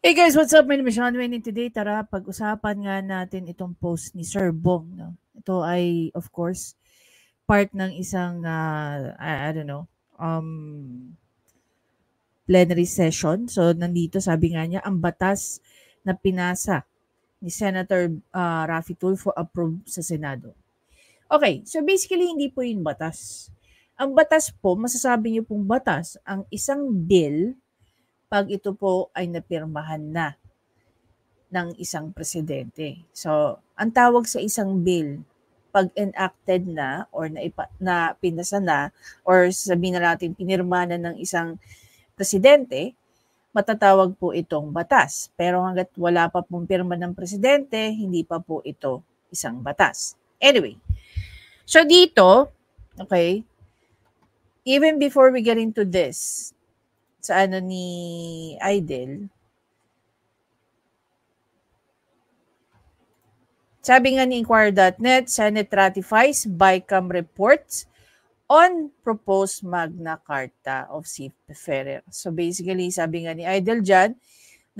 Hey guys, what's up? My name is Sean Wayne, and today tara pag-usapan nga natin itong post ni Sir Bong. No? Ito ay of course part ng isang I don't know plenary session. So nandito sabi nga niya ang batas na pinasa ni Senator Raffy Tulfo approved sa Senado. Okay, so basically hindi po yung batas. Ang batas po, masasabi niyo pong batas ang isang bill pag ito po ay napirmahan na ng isang presidente. So, ang tawag sa isang bill, pag enacted na or na pinasa na or sabihin na natin pinirma na ng isang presidente, matatawag po itong batas. Pero hanggat wala pa pong pirma ng presidente, hindi pa po ito isang batas. Anyway, so dito, okay, even before we get into this, sa ano ni Idel, sabi nga ni Inquirer.net, Senate ratifies BICAM reports on proposed Magna Carta of C. Ferrer. So basically, sabi nga ni Idel dyan,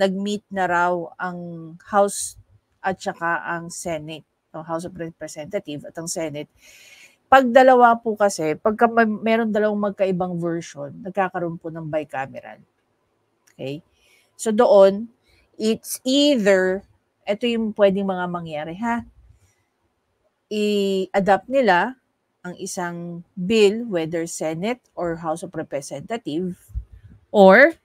nag-meet na raw ang House at saka ang Senate, ang House of Representatives at ang Senate. Pag dalawa po kasi, pagka meron dalawang magkaibang version, nagkakaroon po ng bicameral. Okay? So doon, it's either ito yung pwedeng mga mangyari, ha? I-adapt nila ang isang bill, whether Senate or House of Representatives, or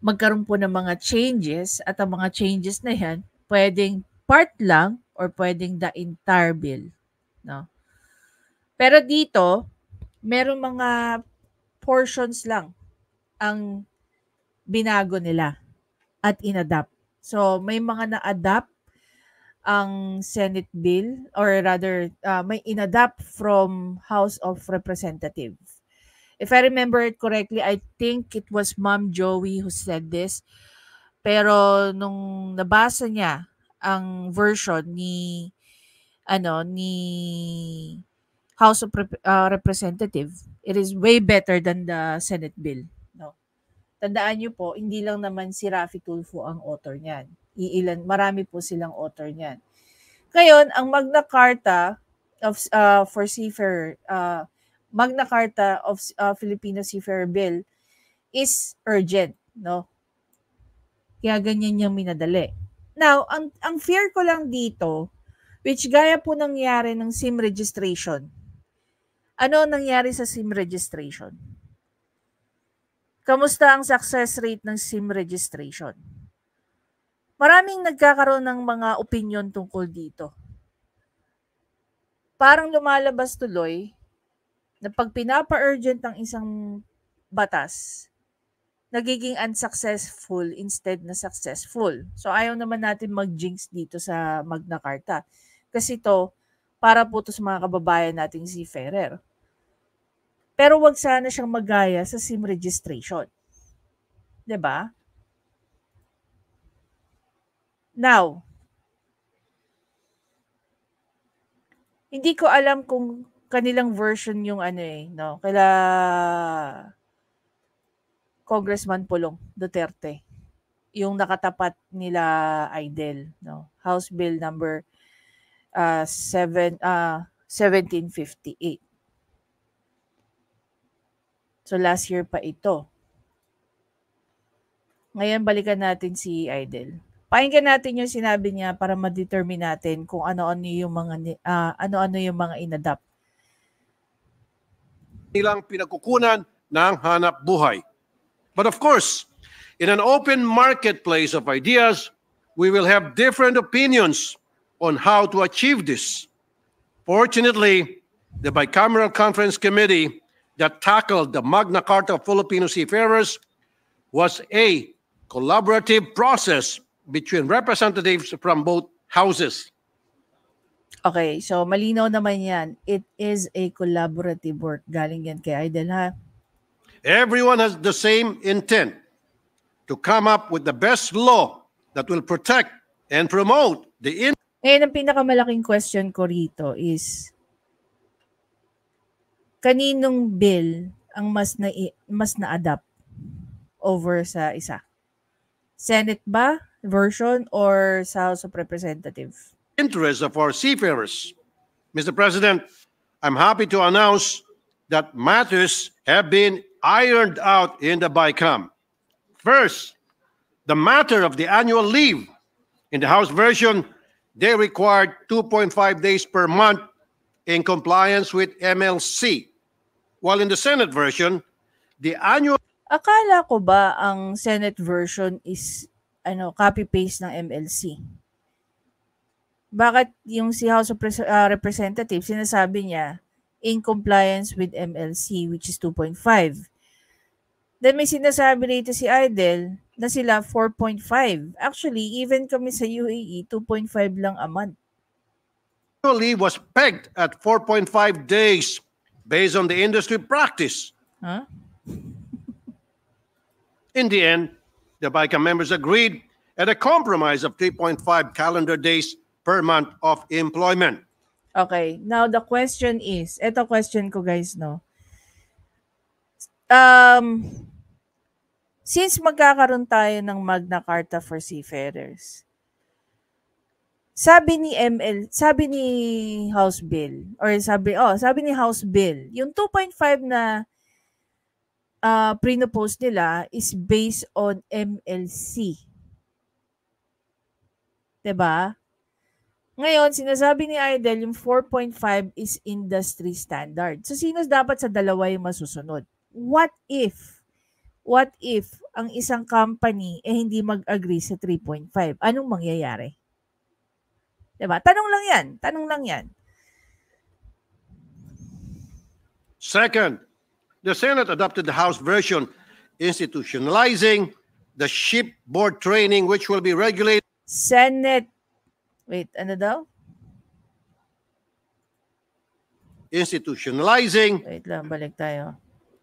magkaroon po ng mga changes, at ang mga changes na yan, pwedeng part lang or pwedeng the entire bill. No? Pero dito, meron mga portions lang ang binago nila at inadapt. So, may mga na-adapt ang Senate bill or rather may inadapt from House of Representatives. If I remember it correctly, I think it was Ma'am Joey who said this. Pero nung nabasa niya ang version ni House of Representatives, it is way better than the Senate bill. No. Tandaan niyo po, hindi lang naman si Raffy Tulfo ang author niyan. Marami po silang author niyan. Ngayon, ang Magna Carta of for Seafarer, Magna Carta of Filipino Seafarer Bill is urgent, no? Kaya ganyan yung minadali. Now, ang fear ko lang dito, which gaya po nangyari ng SIM registration. Ano nangyari sa SIM registration? Kamusta ang success rate ng SIM registration? Maraming nagkakaroon ng mga opinion tungkol dito. Parang lumalabas tuloy na pag pinapa-urgent ang isang batas, nagiging unsuccessful instead na successful. So ayaw naman natin mag-jinx dito sa Magna Carta. Kasi ito, para po ito sa mga kababayan nating si Ferrer. Pero wag sana siyang magaya sa SIM registration. 'Di ba? Now, hindi ko alam kung kanilang version yung no? Kaila Congressman Pulong Duterte. Yung nakatapat nila Idel, no? House Bill number 1758. So last year pa ito. Ngayon balikan natin si Idel. Pakinggan natin yung sinabi niya para ma-determine natin kung ano-ano yung mga inadapt. Nilang pinagkukunan ng hanap buhay. But of course, in an open marketplace of ideas, we will have different opinions on how to achieve this. Fortunately, the Bicameral Conference Committee that tackled the Magna Carta of Filipino Seafarers was a collaborative process between representatives from both houses. Okay, so malinaw naman yan. It is a collaborative work. Galing yan kay Idel, ha? Everyone has the same intent to come up with the best law that will protect and promote the Ngayon, ang pinakamalaking question ko rito is, kaninong bill ang mas na-adapt? over sa isa? Senate ba version or sa House of Representatives? Interests of our seafarers. Mr. President, I'm happy to announce that matters have been ironed out in the BICAM. First, the matter of the annual leave. In the House version, they required 2.5 days per month in compliance with MLC. While in the Senate version, the annual Akala ko ba ang Senate version is copy-paste ng MLC? Bakit yung si House of Representatives, sinasabi niya in compliance with MLC, which is 2.5? Then may sinasabi rito si Idel na sila 4.5. Actually, even kami sa UAE, 2.5 lang a month. leave was pegged at 4.5 days based on the industry practice. Huh? In the end, the BICAM members agreed at a compromise of 3.5 calendar days per month of employment. Okay, now the question is, eto question ko guys, no? Since magkakaroon tayo ng Magna Carta for seafarers, sabi ni House Bill, or sabi ni House Bill, yung 2.5 na pre-propose nila is based on MLC. 'Di ba? Ngayon, sinasabi ni Idel, yung 4.5 is industry standard. So, sino dapat sa dalawa yung masusunod? What if ang isang company hindi mag-agree sa 3.5? Anong mangyayari? Diba? Tanong lang yan. Second, the Senate adopted the House version institutionalizing the shipboard training which will be regulated. Senate. Wait, ano daw? Institutionalizing. Wait lang, balik tayo.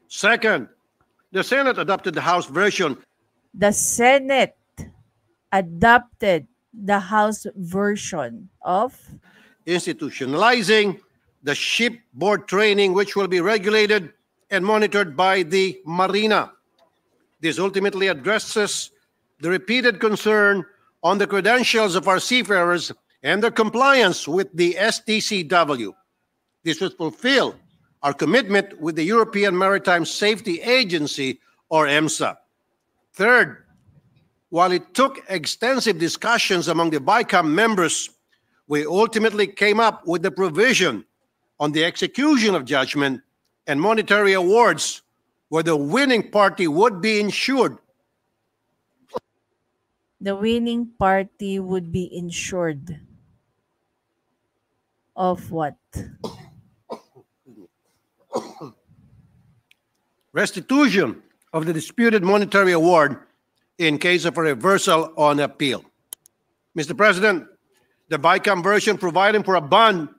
Second, the Senate adopted the House version. The Senate adopted the House version of institutionalizing the shipboard training which will be regulated and monitored by the Marina. This ultimately addresses the repeated concern on the credentials of our seafarers and their compliance with the STCW. This would fulfill our commitment with the European Maritime Safety Agency, or EMSA. Third, while it took extensive discussions among the BICAM members, we ultimately came up with the provision on the execution of judgment and monetary awards where the winning party would be insured. The winning party would be insured of what? Restitution of the disputed monetary award in case of a reversal on appeal. Mr. President, the BICAM version providing for a bond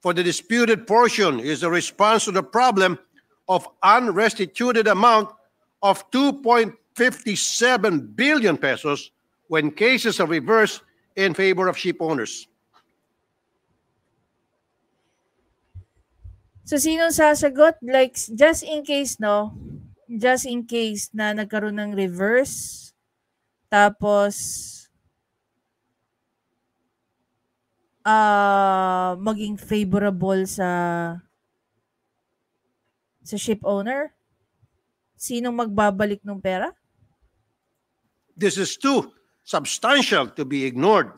for the disputed portion is a response to the problem of unrestituted amount of 2.57 billion pesos when cases are reversed in favor of ship owners. So, sinong sasagot? Like, just in case na nagkaroon ng reverse, tapos, maging favorable sa ship owner? Sinong magbabalik ng pera? This is too substantial to be ignored.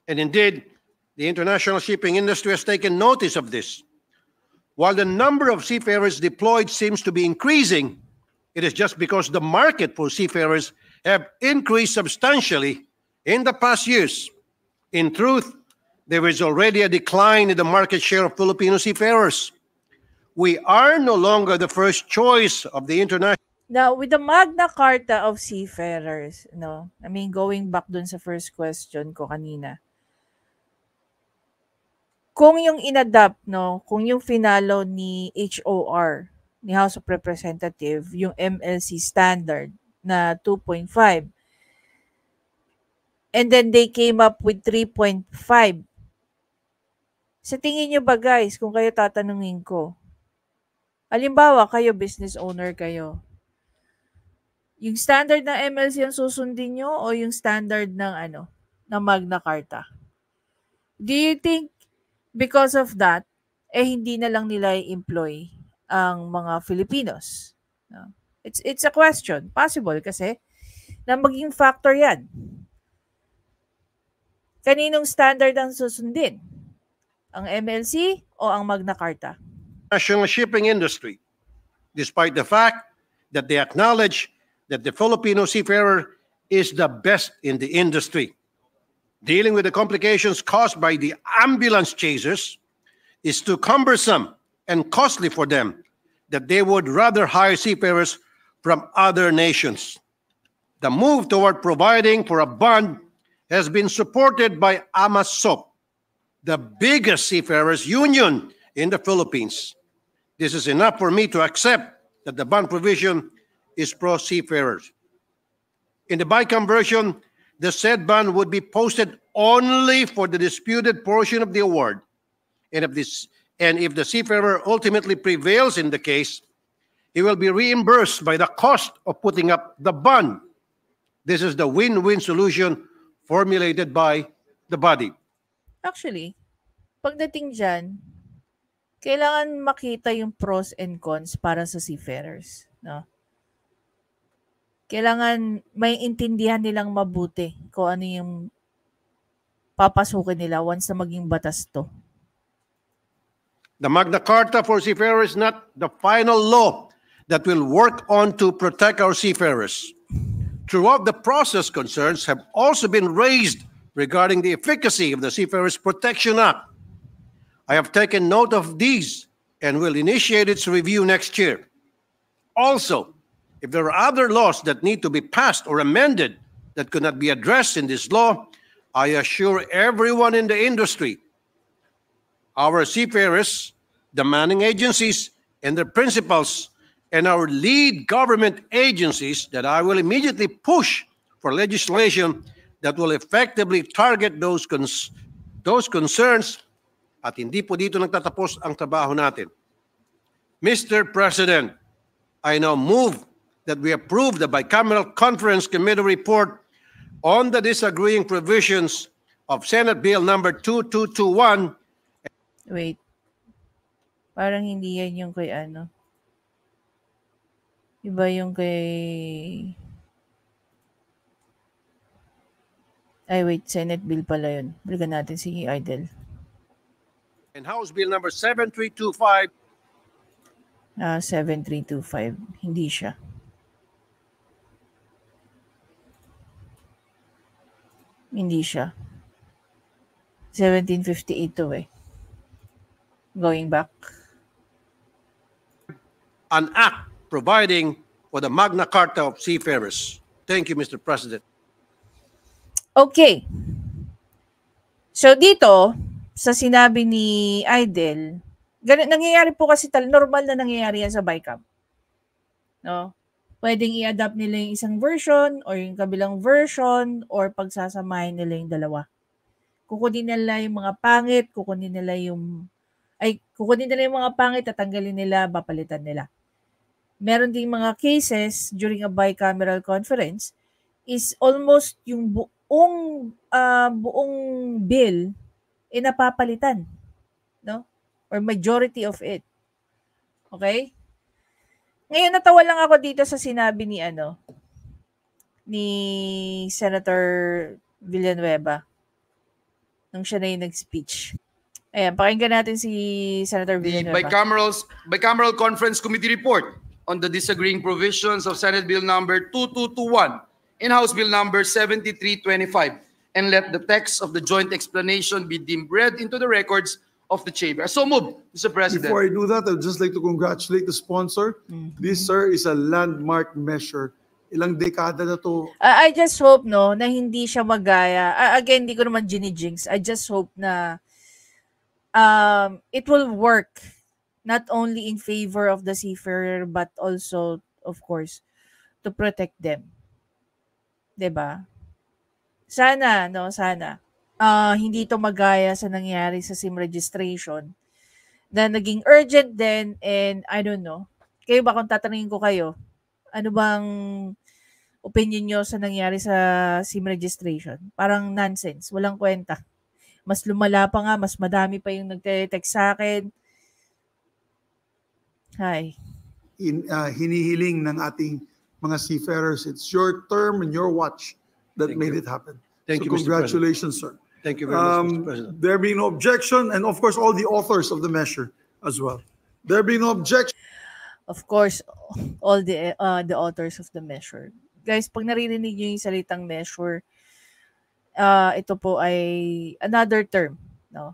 And indeed, the international shipping industry has taken notice of this. While the number of seafarers deployed seems to be increasing, it is just because the market for seafarers have increased substantially in the past years. In truth, there is already a decline in the market share of Filipino seafarers. We are no longer the first choice of the international. Now, with the Magna Carta of seafarers, going back dun sa first question ko kanina, kung yung inadapt, kung yung finalo ni HOR, ni House of Representatives, yung MLC standard na 2.5, and then they came up with 3.5, sa tingin nyo ba guys, kung kayo tatanungin ko, halimbawa kayo business owner kayo, Yung standard ng MLC ang susundin nyo o yung standard ng ng Magna Carta? Do you think because of that, hindi na lang nila i-employ ang mga Filipinos? No? It's a question. Possible kasi na maging factor yan. Kaninong standard ang susundin? Ang MLC o ang Magna Carta? National shipping industry, despite the fact that they acknowledge that the Filipino seafarer is the best in the industry. Dealing with the complications caused by the ambulance chasers is too cumbersome and costly for them that they would rather hire seafarers from other nations. The move toward providing for a bond has been supported by AMASOP, the biggest seafarers union in the Philippines. This is enough for me to accept that the bond provision is pro-seafarers. In the BICAM version, the said bond would be posted only for the disputed portion of the award. And if the seafarer ultimately prevails in the case, he will be reimbursed by the cost of putting up the bond. This is the win-win solution formulated by the body. Actually, pagdating dyan, kailangan makita yung pros and cons para sa seafarers. No? Kailangan may intindihan nilang mabuti kung ano yung papasukin nila once na maging batas to. The Magna Carta for seafarers is not the final law that will work on to protect our seafarers. Throughout the process, concerns have also been raised regarding the efficacy of the Seafarers Protection Act. I have taken note of these and will initiate its review next year. Also, if there are other laws that need to be passed or amended that could not be addressed in this law, I assure everyone in the industry, our seafarers, the manning agencies, and their principals, and our lead government agencies that I will immediately push for legislation that will effectively target those concerns at hindi po dito nagtatapos ang trabaho natin. Mr. President, I now move that we approve the Bicameral Conference Committee report on the disagreeing provisions of Senate Bill number 2221. Wait. Parang hindi yan yung kay Iba yung kay... Ay, wait. Senate bill pala yun. Balikan natin si Idol. And House Bill number 7325. 7325. Hindi siya. Hindi siya. 1758 to eh. Going back. An act providing for the Magna Carta of seafarers. Thank you, Mr. President. Okay. So dito, sa sinabi ni Idol, nangyayari po kasi normal na nangyayari yan sa BICAM. No? Pwedeng i-adapt nila yung isang version or yung kabilang version or pagsasamahin nila yung dalawa. Kukunin nila yung mga pangit, kukunin nila yung mga pangit, tatanggalin nila, papalitan nila. Meron ding mga cases during a bicameral conference is almost yung buong bill napapalitan, no? Or majority of it. Okay? Ngayon natawa lang ako dito sa sinabi ni Senator Villanueva nung siya na yung nag-speech. Ayan, pakinggan natin si Senator Villanueva. The Bicameral Conference Committee report on the disagreeing provisions of Senate Bill number 2221 and House Bill number 7325, and let the text of the joint explanation be deemed read into the records of the chamber. So moved, Mr. President. Before I do that, I'd just like to congratulate the sponsor. This, sir, is a landmark measure. Ilang dekada na to. I just hope, na hindi siya magaya. Again, hindi ko naman ginijinx. I just hope na it will work not only in favor of the seafarer but also, of course, to protect them. 'Di ba? Sana, sana. Hindi ito magaya sa nangyari sa SIM registration na naging urgent din, and I don't know. Kayo ba, kung tatanungin ko kayo, ano bang opinion nyo sa nangyari sa SIM registration. Parang nonsense. Walang kwenta. Mas lumala pa nga. Mas madami pa yung nagte-text sa akin. Hi. Hinihiling ng ating mga seafarers. It's your term and your watch that Thank made you. it happen. Thank So you, Mr. President. congratulations, sir. Thank you very much, Mr. President. There being no objection, and of course, all the authors of the measure as well. There being no objection. Of course, all the authors of the measure. Guys, pag naririnig nyo yung salitang measure, ito po ay another term, no?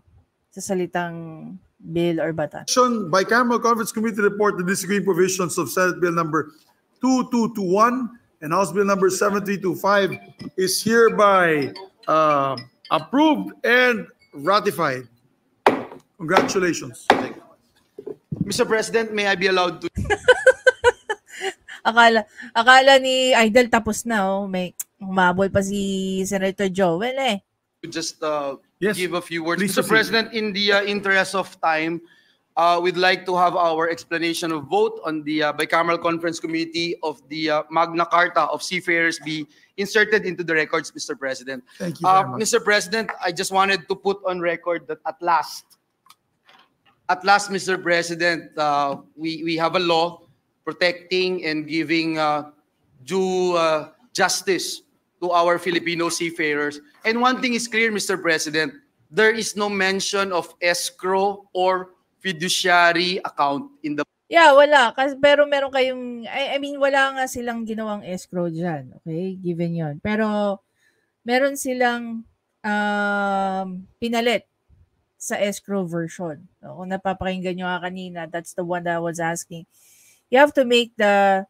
Sa salitang bill or batas. Bicameral Conference Committee report the disagreeing provisions of Senate Bill number 2221 and House Bill number 7325 is hereby approved and ratified. Congratulations. Mr. President, may I be allowed to Akala ni Idol tapos na, oh. May humabol pa si Senator Joel eh. just Yes, give a few words? please Mr. proceed. President, in the interest of time, we'd like to have our explanation of vote on the Bicameral Conference Committee of the Magna Carta of Seafarers be inserted into the records, Mr. President. Thank you very much. Mr. President, I just wanted to put on record that at last, Mr. President, we have a law protecting and giving due justice to our Filipino seafarers. And one thing is clear, Mr. President, there is no mention of escrow or fiduciary account in the Yeah, wala. Pero meron kayong, I mean, wala nga silang ginawang escrow dyan. Okay? Given yon. Pero, meron silang pinalit sa escrow version. So, kung napapakinggan nyo nga kanina, that's the one that I was asking. You have to make the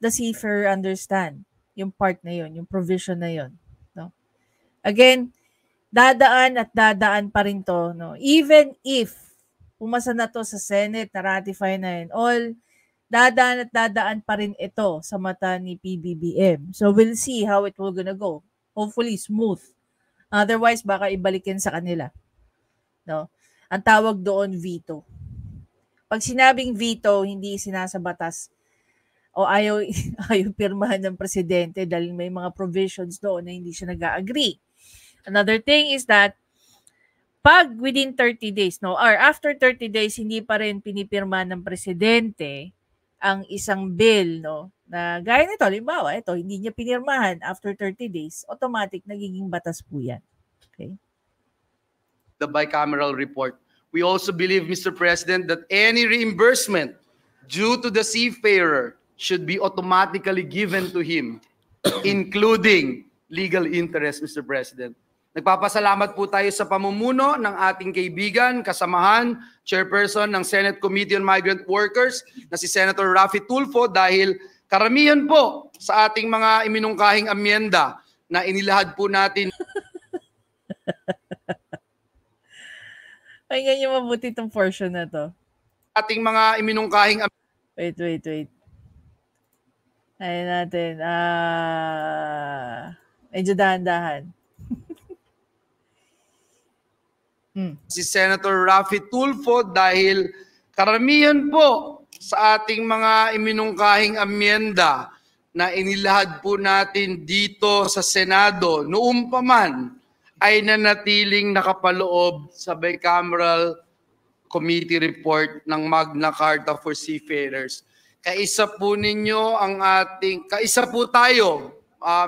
seafarer understand yung part na yon, yung provision na yon. No? Again, dadaan pa rin to. No? Even if pumasa na to sa Senate, na-ratify na yun, all, dadaan pa rin ito sa mata ni PBBM. So, we'll see how it will gonna go. Hopefully, smooth. Otherwise, baka ibalikin sa kanila. No? Ang tawag doon, veto. Pag sinabing veto, hindi sinasabatas o ayaw pirmahan ng presidente dahil may mga provisions doon na hindi siya nag-agree. Another thing is that pag within 30 days, no, or after 30 days, hindi pa rin pinipirma ng presidente ang isang bill, no, na gaya nito, halimbawa, ito, hindi niya pinirmahan after 30 days, automatic, nagiging batas po yan. Okay? the bicameral report. We also believe, Mr. President, that any reimbursement due to the seafarer should be automatically given to him, including legal interest, Mr. President. Nagpapasalamat po tayo sa pamumuno ng ating kaibigan, kasamahan, chairperson ng Senate Committee on Migrant Workers na si Senator Raffy Tulfo dahil karamihan po sa ating mga iminungkahing amyenda na inilahad po natin. Pakinggan niyo mabuti itong portion na to. Ating mga iminungkahing Wait. Ayun natin. Medyo dahan-dahan. si Senator Raffy Tulfo dahil karamihan po sa ating mga iminungkahing amyenda na inilahad po natin dito sa Senado noong pa man ay nanatiling nakapaloob sa bicameral committee report ng Magna Carta for Seafarers. Kaisa po tayo,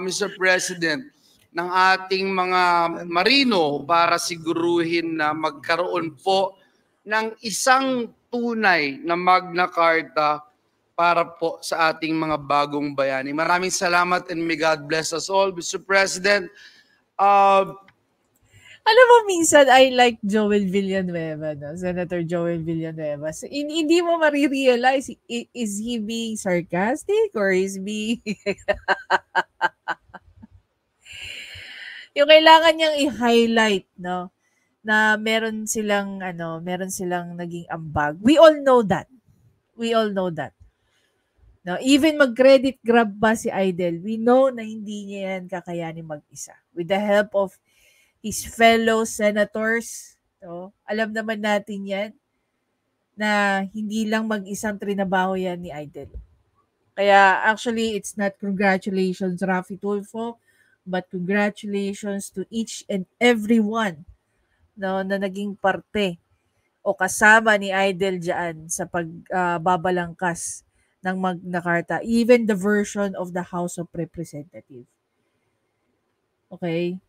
Mr. President, ng ating mga marino para siguruhin na magkaroon po ng isang tunay na Magna Carta para po sa ating mga bagong bayani. Maraming salamat and may God bless us all, Mr. President. Alam mo, minsan, I like Joel Villanueva, no? Senator Joel Villanueva. So, hindi mo marirealize, is he being sarcastic or is being... yung kailangan niyang i-highlight, no? Na meron silang naging ambag. We all know that. No, even mag-credit grab ba si Idol, we know na hindi niya yan kakayanin mag-isa. With the help of his fellow senators, no? Alam naman natin yan na hindi lang mag-isang trinabaho yan ni Idol. Kaya actually, it's not congratulations, Rafi Tulfo, but congratulations to each and everyone no, na naging parte o kasama ni Idol dyan sa pagbabalangkas ng Magna Carta, even the version of the House of Representatives. Okay?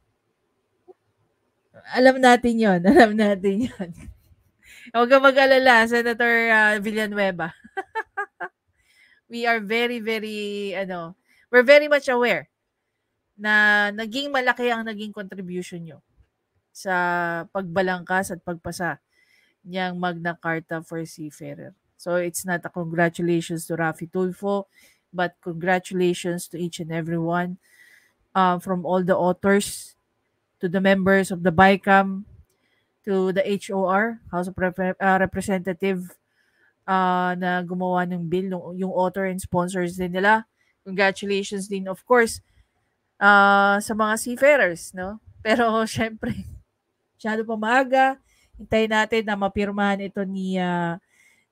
Alam natin yon. Alam natin yon. Huwag kang mag-alala, Senator Villanueva. We are very, very, we're very much aware na naging malaki ang naging contribution nyo sa pagbalangkas at pagpasa niyang Magna Carta for Seafarer. So it's not a congratulations to Rafi Tulfo, but congratulations to each and everyone, from all the authors, to the members of the BICAM, to the HOR, House of Representative, na gumawa ng bill, yung author and sponsors din nila. Congratulations din, of course, sa mga seafarers, no? Pero syempre, masyado pa maaga. Hintayin natin na mapirmahan ito ni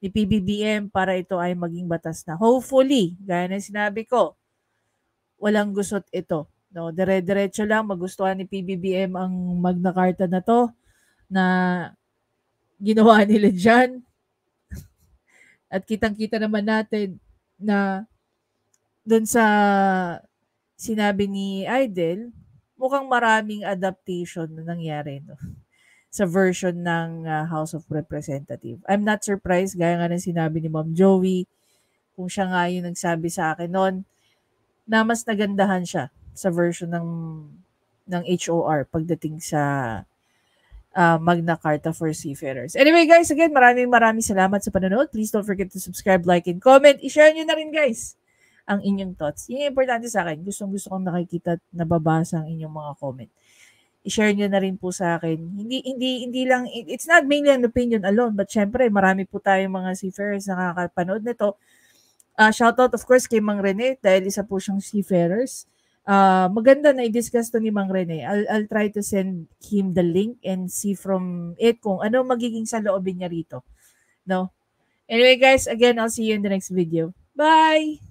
PBBM para ito ay maging batas na. Hopefully, gaya ng sinabi ko, walang gusot ito. No, dire-diretso lang magustuhan ni PBBM ang Magna Carta na to na ginawa nila dyan. At kitang-kita naman natin na doon sa sinabi ni Idol, mukhang maraming adaptation na nangyari, no, sa version ng House of Representatives. I'm not surprised, gaya nga ng sinabi ni Ma'am Joey, kung siya nga yung nagsabi sa akin noon, na mas nagandahan siya sa version ng HOR pagdating sa Magna Carta for Seafarers. Anyway guys, again, maraming salamat sa panonood. Please don't forget to subscribe, like, and comment. I-share nyo na rin guys ang inyong thoughts. Yung importante sa akin, gustong-gusto kong nakikita at nababasa ang inyong mga comment. I-share nyo na rin po sa akin. Hindi lang, it's not mainly an opinion alone, but syempre, marami po tayong mga seafarers na nakakapanood nito. Shoutout of course kay Mang Rene dahil isa po siyang seafarers. Maganda na i-discuss to ni Mang Rene. I'll try to send him the link and see from it kung ano magiging saloobin niya rito. No? Anyway guys, again, I'll see you in the next video. Bye!